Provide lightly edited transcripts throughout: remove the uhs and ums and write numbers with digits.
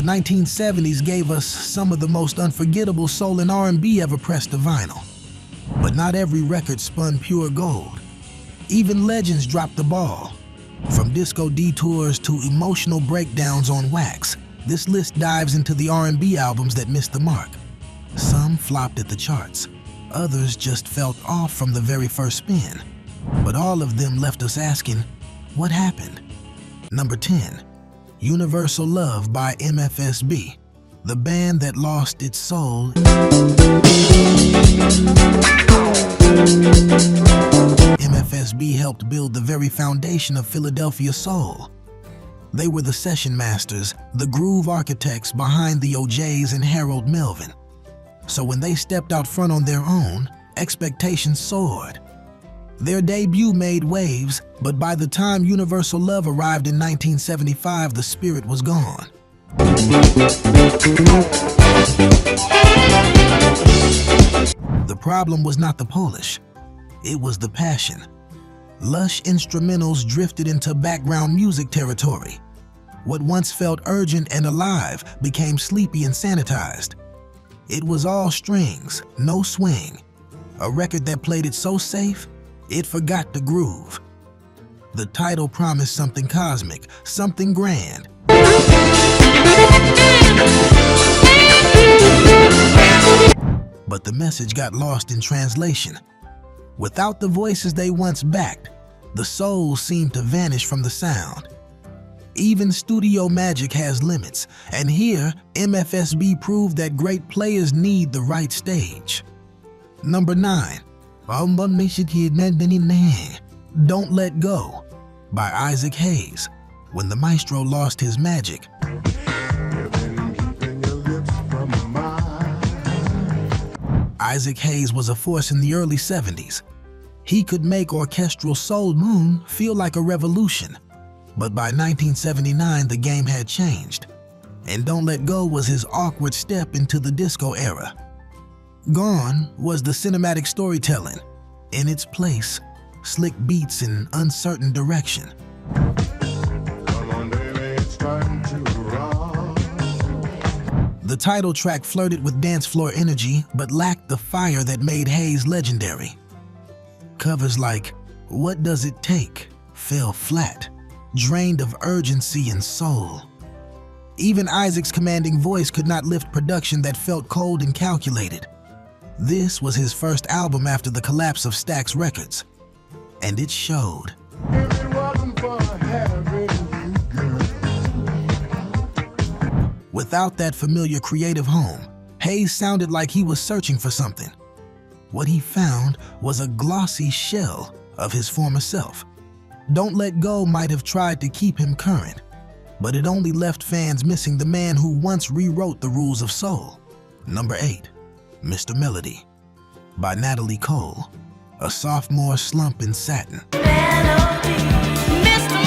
1970s gave us some of the most unforgettable soul and R&B ever pressed to vinyl. But not every record spun pure gold. Even legends dropped the ball. From disco detours to emotional breakdowns on wax, this list dives into the R&B albums that missed the mark. Some flopped at the charts. Others just felt off from the very first spin. But all of them left us asking, what happened? Number 10. Universal Love by MFSB, the band that lost its soul. MFSB helped build the very foundation of Philadelphia soul. They were the session masters, the groove architects behind the OJs and Harold Melvin. So when they stepped out front on their own, expectations soared. Their debut made waves, but by the time Universal Love arrived in 1975, the spirit was gone. The problem was not the polish, it was the passion. Lush instrumentals drifted into background music territory. What once felt urgent and alive became sleepy and sanitized. It was all strings, no swing. A record that played it so safe, it forgot the groove. The title promised something cosmic, something grand. But the message got lost in translation. Without the voices they once backed, the soul seemed to vanish from the sound. Even studio magic has limits, and here MFSB proved that great players need the right stage. Number 9. Don't Let Go by Isaac Hayes. When the maestro lost his magic, Isaac Hayes was a force in the early 70s. He could make orchestral soul moon feel like a revolution. But by 1979, the game had changed, and Don't Let Go was his awkward step into the disco era. Gone was the cinematic storytelling. In its place, slick beats and uncertain direction. Come on, baby, it's time to rock. The title track flirted with dance floor energy, but lacked the fire that made Hayes legendary. Covers like What Does It Take fell flat, drained of urgency and soul. Even Isaac's commanding voice could not lift production that felt cold and calculated. This was his first album after the collapse of Stax Records, and it showed. If it wasn't for having you, girl. Without that familiar creative home, Hayes sounded like he was searching for something. What he found was a glossy shell of his former self. Don't Let Go might have tried to keep him current, but it only left fans missing the man who once rewrote the rules of soul. Number 8. Mr. Melody by Natalie Cole, a sophomore slump in satin. Melody, Mr.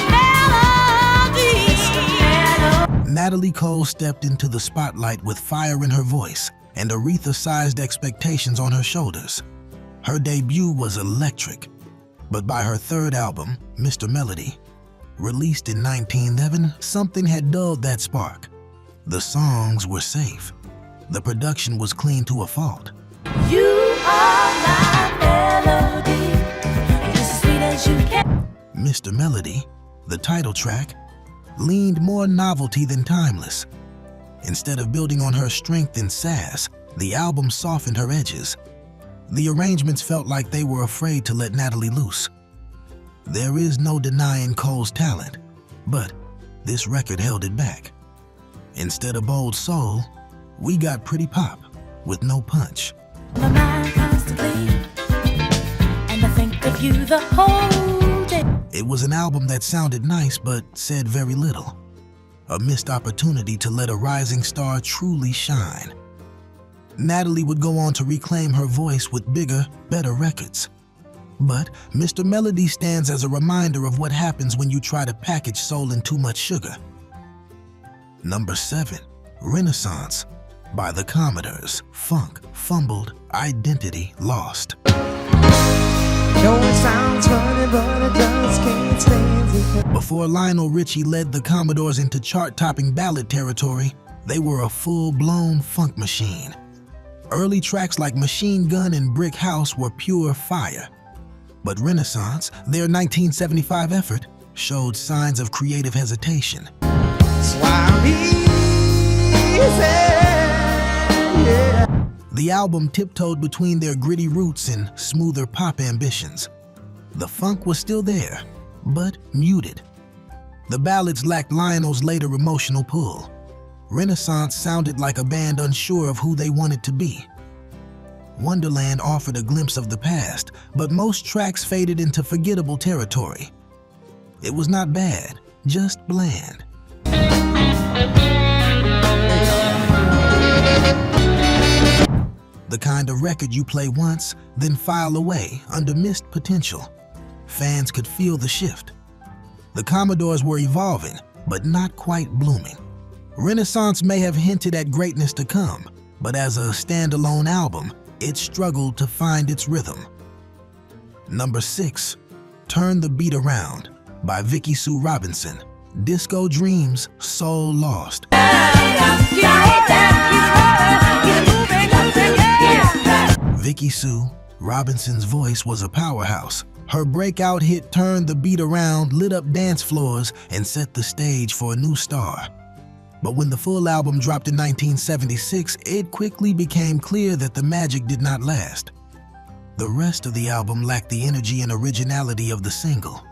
Melody. Natalie Cole stepped into the spotlight with fire in her voice and Aretha-sized expectations on her shoulders. Her debut was electric, but by her third album, Mr. Melody, released in 1911, something had dulled that spark. The songs were safe. The production was clean to a fault. You are my melody, as sweet as you can. Mr. Melody, the title track, leaned more novelty than timeless. Instead of building on her strength and sass, the album softened her edges. The arrangements felt like they were afraid to let Natalie loose. There is no denying Cole's talent, but this record held it back. Instead of bold soul, we got pretty pop with no punch. My mind constantly, and I think of you the whole day. It was an album that sounded nice but said very little. A missed opportunity to let a rising star truly shine. Natalie would go on to reclaim her voice with bigger, better records. But Mr. Melody stands as a reminder of what happens when you try to package soul in too much sugar. Number 7. Renaissance by the Commodores. Funk, fumbled, identity lost. Before Lionel Richie led the Commodores into chart-topping ballad territory, They were a full-blown funk machine. Early tracks like Machine Gun and Brick House were pure fire. But Renaissance, their 1975 effort, showed signs of creative hesitation. The album tiptoed between their gritty roots and smoother pop ambitions. The funk was still there, but muted. The ballads lacked Lionel's later emotional pull. Renaissance sounded like a band unsure of who they wanted to be. Wonderland offered a glimpse of the past, but most tracks faded into forgettable territory. It was not bad, just bland. The kind of record you play once, then file away under missed potential. Fans could feel the shift. The Commodores were evolving, but not quite blooming. Renaissance may have hinted at greatness to come, but as a standalone album, it struggled to find its rhythm. Number 6, Turn the Beat Around by Vicki Sue Robinson. Disco Dreams, Soul Lost. Vicki Sue Robinson's voice was a powerhouse. Her breakout hit Turn the Beat Around lit up dance floors and set the stage for a new star. But when the full album dropped in 1976, it quickly became clear that the magic did not last. The rest of the album lacked the energy and originality of the single.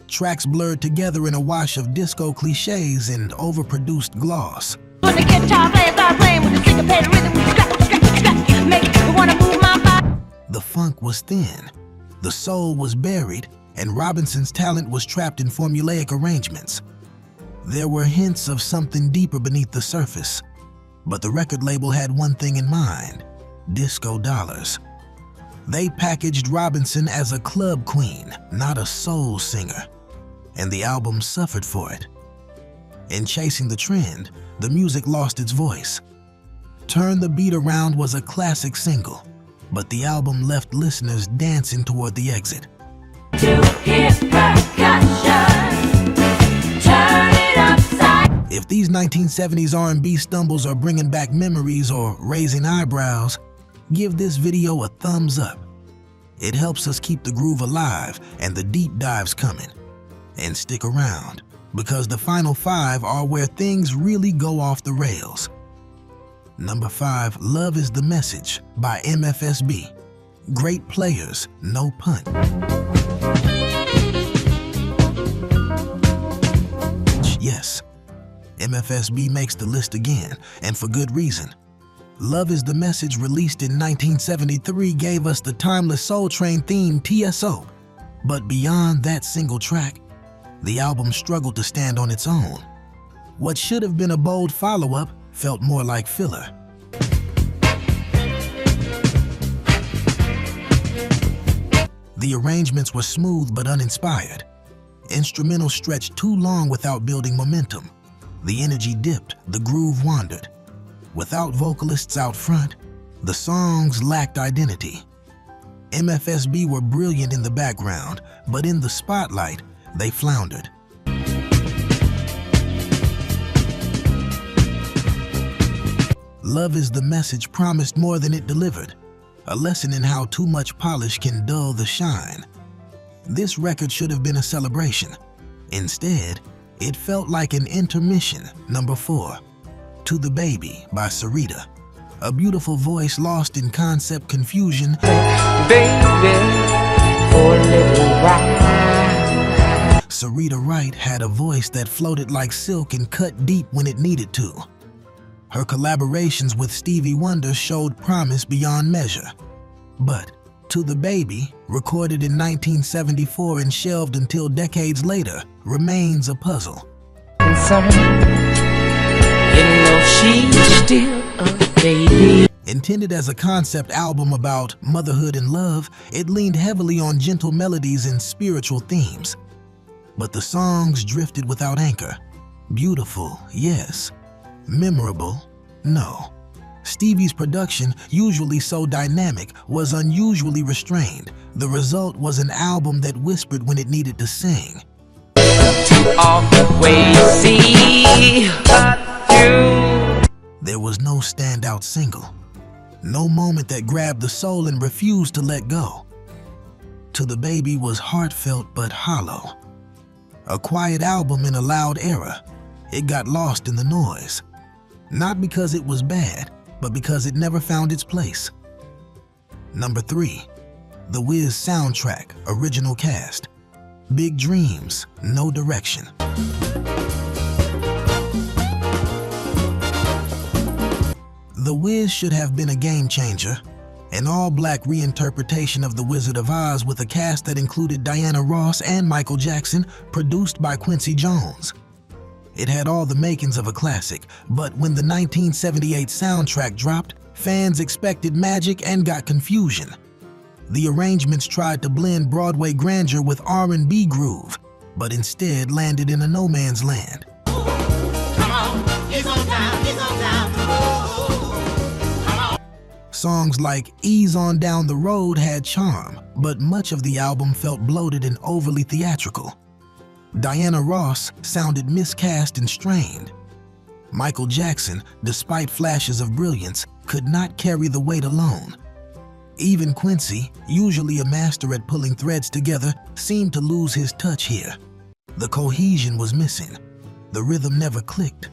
Tracks blurred together in a wash of disco cliches and overproduced gloss. When the guitar player starts playing with the syncopated rhythm, make me wanna move my body. The funk was thin, the soul was buried, and Robinson's talent was trapped in formulaic arrangements. There were hints of something deeper beneath the surface, but the record label had one thing in mind: disco dollars. They packaged Robinson as a club queen, not a soul singer, and the album suffered for it. In chasing the trend, the music lost its voice. Turn the Beat Around was a classic single, but the album left listeners dancing toward the exit. To hear percussion, turn it upside. If these 1970s R&B stumbles are bringing back memories or raising eyebrows, give this video a thumbs up. It helps us keep the groove alive and the deep dives coming. And stick around, because the final 5 are where things really go off the rails. Number 5, Love is the Message by MFSB. Great players, no punt. Yes, MFSB makes the list again, and for good reason. Love is the Message, released in 1973, gave us the timeless Soul Train theme TSO. But beyond that single track, the album struggled to stand on its own. What should have been a bold follow-up felt more like filler. The arrangements were smooth but uninspired. Instrumentals stretched too long without building momentum. The energy dipped, the groove wandered. Without vocalists out front, the songs lacked identity. MFSB were brilliant in the background, but in the spotlight, they floundered. Love is the Message promised more than it delivered, a lesson in how too much polish can dull the shine. This record should have been a celebration. Instead, it felt like an intermission. Number 4, To the Baby by Syreeta. A beautiful voice lost in concept confusion. Baby, for a little while. Syreeta Wright had a voice that floated like silk and cut deep when it needed to. Her collaborations with Stevie Wonder showed promise beyond measure. But To the Baby, recorded in 1974 and shelved until decades later, remains a puzzle. Concern, you know she's still a baby. Intended as a concept album about motherhood and love, it leaned heavily on gentle melodies and spiritual themes. But the songs drifted without anchor. Beautiful, yes. Memorable, no. Stevie's production, usually so dynamic, was unusually restrained. The result was an album that whispered when it needed to sing. To all the way you see, but you There was no standout single, no moment that grabbed the soul and refused to let go. To the Baby was heartfelt but hollow. A quiet album in a loud era, it got lost in the noise. Not because it was bad, but because it never found its place. Number 3, the Wiz Soundtrack, original cast. Big dreams, no direction. The Wiz should have been a game changer, an all-black reinterpretation of The Wizard of Oz with a cast that included Diana Ross and Michael Jackson, produced by Quincy Jones. It had all the makings of a classic, but when the 1978 soundtrack dropped, fans expected magic and got confusion. The arrangements tried to blend Broadway grandeur with R&B groove, but instead landed in a no man's land. Come on, he's on down, he's on down the road. Come on. Songs like Ease On Down the Road had charm, but much of the album felt bloated and overly theatrical. Diana Ross sounded miscast and strained. Michael Jackson, despite flashes of brilliance, could not carry the weight alone. Even Quincy, usually a master at pulling threads together, seemed to lose his touch here. The cohesion was missing. The rhythm never clicked.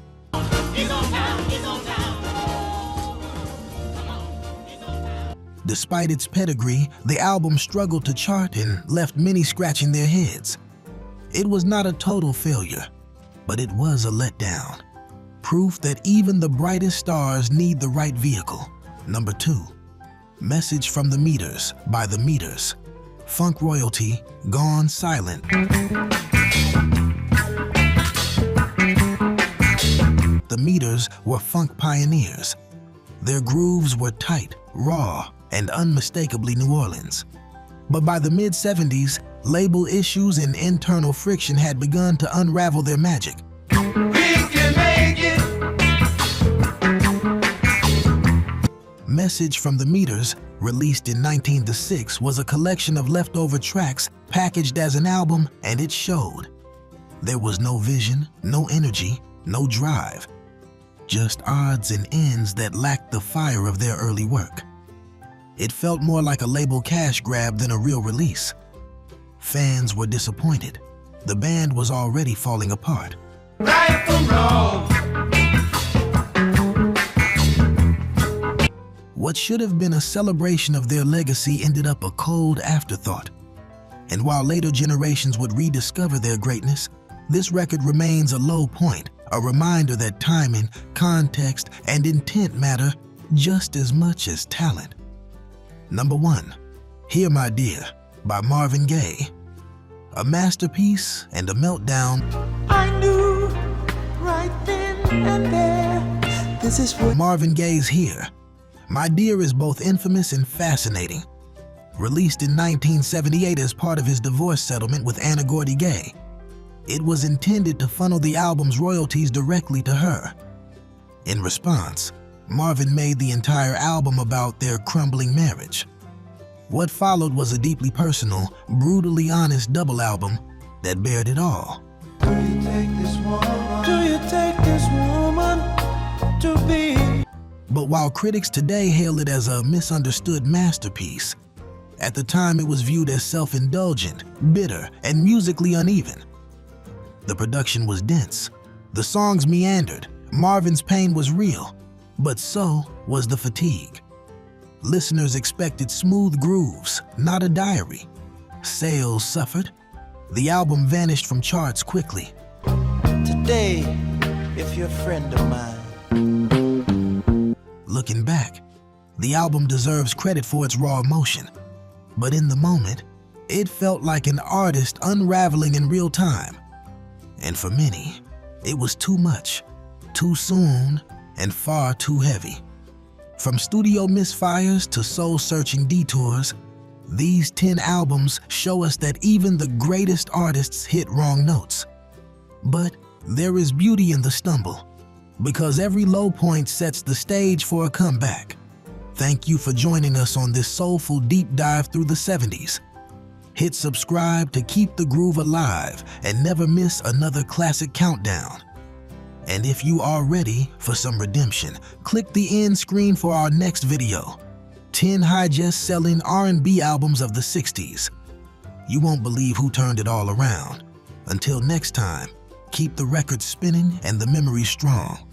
He's on down, he's on down. Come on, he's on down. Despite its pedigree, the album struggled to chart and left many scratching their heads. It was not a total failure, but it was a letdown. Proof that even the brightest stars need the right vehicle. Number 2, Message from the Meters by The Meters. Funk royalty, gone silent. The Meters were funk pioneers. Their grooves were tight, raw, and unmistakably New Orleans. But by the mid-70s, label issues and internal friction had begun to unravel their magic. Message from the Meters, released in 1906, was a collection of leftover tracks packaged as an album, and it showed. There was no vision, no energy, no drive. Just odds and ends that lacked the fire of their early work. It felt more like a label cash grab than a real release. Fans were disappointed. The band was already falling apart. Right from wrong. What should have been a celebration of their legacy ended up a cold afterthought. And while later generations would rediscover their greatness, this record remains a low point, a reminder that timing, context, and intent matter just as much as talent. Number 1, Hear My Dear by Marvin Gaye. A masterpiece and a meltdown. I knew right then and there, this is what Marvin Gaye's Here. My Dear is both infamous and fascinating. Released in 1978 as part of his divorce settlement with Anna Gordy Gaye, it was intended to funnel the album's royalties directly to her. In response, Marvin made the entire album about their crumbling marriage. What followed was a deeply personal, brutally honest double album that bared it all. do you take this woman to be? But while critics today hail it as a misunderstood masterpiece, at the time it was viewed as self-indulgent, bitter, and musically uneven. The production was dense. The songs meandered. Marvin's pain was real, but so was the fatigue. Listeners expected smooth grooves, not a diary. Sales suffered. The album vanished from charts quickly. Today, if you're a friend of mine. Looking back, the album deserves credit for its raw emotion. But in the moment, it felt like an artist unraveling in real time. And for many, it was too much, too soon, and far too heavy. From studio misfires to soul-searching detours, these 10 albums show us that even the greatest artists hit wrong notes. But there is beauty in the stumble, because every low point sets the stage for a comeback. Thank you for joining us on this soulful deep dive through the 70s. Hit subscribe to keep the groove alive and never miss another classic countdown. And if you are ready for some redemption, click the end screen for our next video, 10 highest-selling R&B albums of the 60s. You won't believe who turned it all around. Until next time, keep the record spinning and the memory strong.